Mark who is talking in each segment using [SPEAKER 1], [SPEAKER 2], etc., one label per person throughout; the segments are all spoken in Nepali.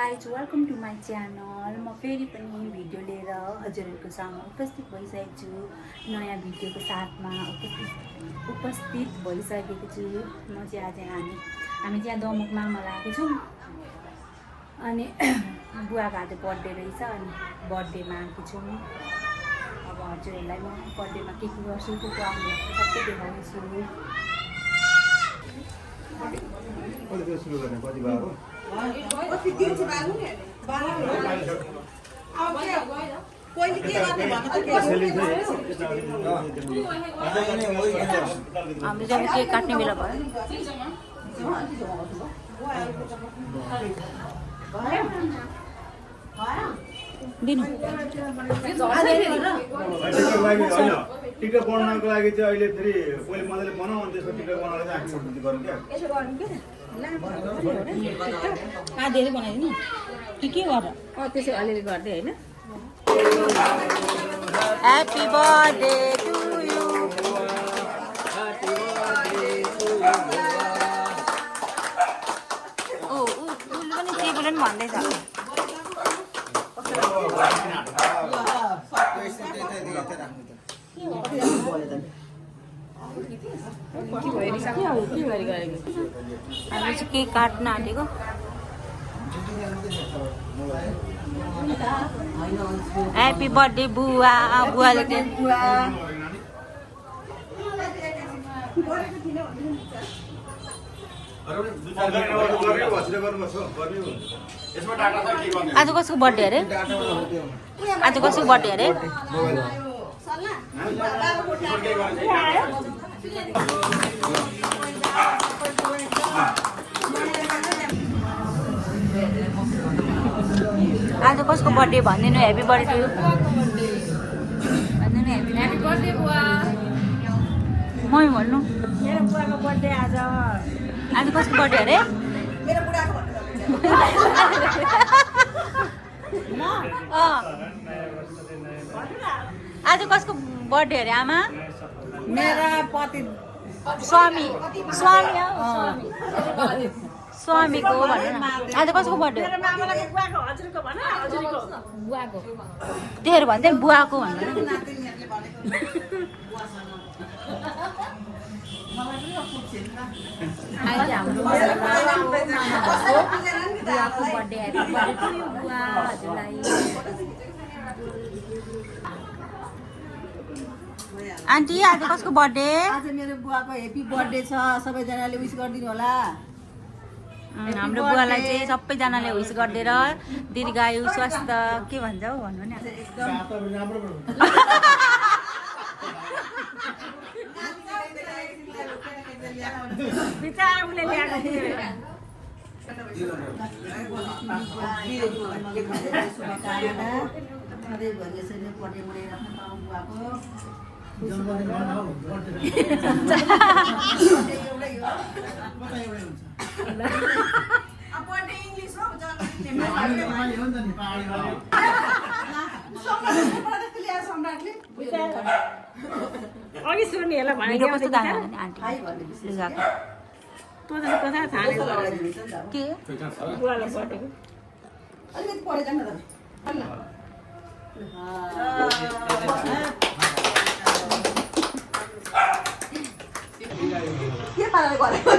[SPEAKER 1] Guys welcome to my channel. म फेरि पनि भिडियो लिएर हजुरहरूको सामु उपस्थित भइसकेको छु। नयाँ भिडियोको साथमा उपस्थित भइसकेको छु। म चाहिँ आज हामी चाहिँ दमुक माग्न लागेको छौँ। अनि बुवाको आज बर्थडे रहेछ, अनि बर्थडेमा आएको छौँ। अब हजुरहरूलाई म बर्थडेमा के गर्छु, को आउनु सबै देखाउँछु। हाम्रो जब केक काट्ने बेला भयो दिनु
[SPEAKER 2] टिकट बनाउनको लागि चाहिँ अहिले फेरि पहिले मजाले बनाऊ अनि त्यसको टिकट बनाएर चाहिँ हामी गरौँ क्या।
[SPEAKER 1] धेरै बनाइदिनु कि के गर त्यसो अलिअलि गर्दै होइन। Happy birthday to you. ओ उसले पनि के बोल्नु पनि भन्दैछ। हामी चाहिँ केक काट्न आँटेको। ह्याप्पी बर्थडे बुवा। बुवाले आज कसको बर्थडे अरे? आज कसको बर्थडे अरे? आज कसको बर्थडे भनिदिनु। ह्याप्पी बर्थडे भनिदिनु। ह्याप्पी बर्थडे बुवा। मै भन्नु मेरो बुवाको बर्थडे आज। आज कसको बर्थडे अरे? मेरो बुढाको। आज कसको बर्थडे अरे आमा?
[SPEAKER 3] मेरा पति
[SPEAKER 1] स्वामी स्वामीको भन्नु न। आज कसको बर्थडे? बुवाको। त्योहरू भन्थ्यो नि बुवाको भन्नु। आज हाम्रो बुवाको birthday. Happy birthday to you बुवा। हजुरलाई आन्टी आज कसको बर्थडे?
[SPEAKER 3] आज मेरो बुवाको हेप्पी बर्थडे छ। सबैजनाले विश गरिदिनु होला।
[SPEAKER 1] हाम्रो बुवालाई चाहिँ सबैजनाले विश गरिदिएर दीर्घायु स्वास्थ्य के भन्छ हौ भन्नु नि।
[SPEAKER 3] अघि सुन्नेहरूलाई
[SPEAKER 1] भिडियो कस्तो दामी आन्टी लुगाको के
[SPEAKER 3] के पाराले गरेको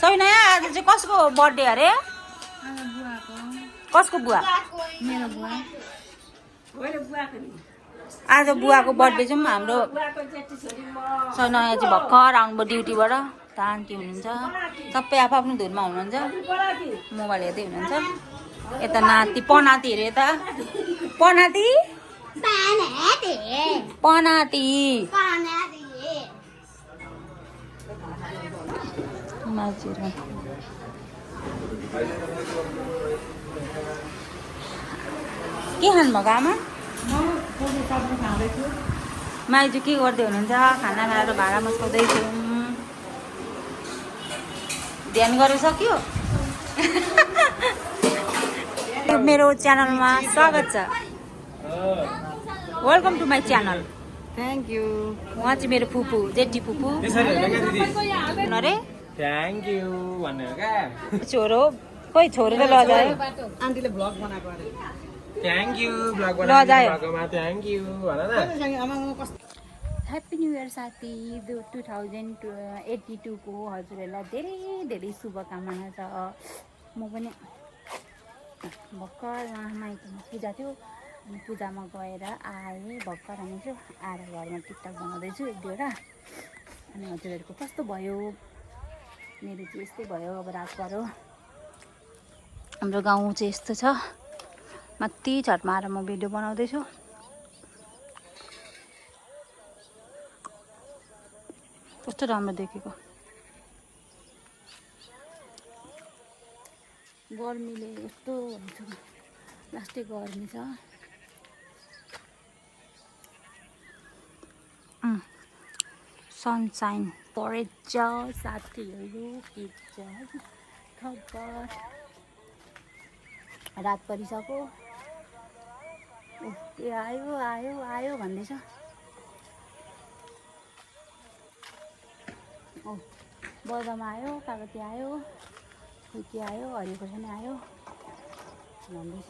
[SPEAKER 1] सबै नयाँ। आज चाहिँ कसको बर्थडे अरे? कसको बुवा?
[SPEAKER 3] मेरो बुवा
[SPEAKER 1] आज बुवाको बर्थडे चाहिँ हाम्रो नयाँ चाहिँ भर्खर आउनुभयो ड्युटीबाट। त आन्टी हुनुहुन्छ, सबै आफ्नो धुनमा हुनुहुन्छ, मोबाइल हेर्दै हुनुहुन्छ। यता नाति पनाति हेऱ्यो। यता पनाति पनाति मान्छेहरू के खानुभएको आमा? माइजू के गर्दै हुनुहुन्छ? खाना खाएर भाँडा मस्काउँदैछु। ध्यान गरेर सक्यो। मेरो च्यानलमा स्वागत छ। Welcome to my channel.
[SPEAKER 3] Thank you.
[SPEAKER 1] उहाँ चाहिँ मेरो फुपू, जेठी फुपू अरे
[SPEAKER 4] थ्याङ्क यू भन्ने हो क्या
[SPEAKER 1] छोरो खोइ छोरो त लजायो।
[SPEAKER 3] आन्टीले भ्लग बनाएको अरे।
[SPEAKER 4] थ्याङ्क यू ब्लग
[SPEAKER 1] लजायो।
[SPEAKER 4] बनाएकोमा थ्याङ्क यू भन न
[SPEAKER 3] आमामा कस्तो
[SPEAKER 1] ह्याप्पी न्यु इयर साथी। 2082को हजुरहरूलाई धेरै धेरै शुभकामना छ। म पनि भर्खर उहाँ माइतीमा पूजा थियो अनि पूजामा गएर आएँ भर्खर आउने छु। आएर घरमा टिकटक बनाउँदैछु एक दुईवटा। अनि हजुरहरूको कस्तो भयो? मेरो चाहिँ यस्तै भयो। अब रात पऱ्यो। हाम्रो गाउँ चाहिँ यस्तो छ। माथि छतमा आएर म भिडियो बनाउँदैछु। कस्तो राम्रो देखेको। गर्मीले यस्तो हुन्छ लास्टै गर्मी छ। सनसाइन परेछ साथीहरू। के छ खबर? रात परिसक्यो। ए आयो आयो आयो भन्दैछ। बदम आयो, कागती आयो, खुर्की आयो, हरियो खोर्सानी आयो भन्दैछ।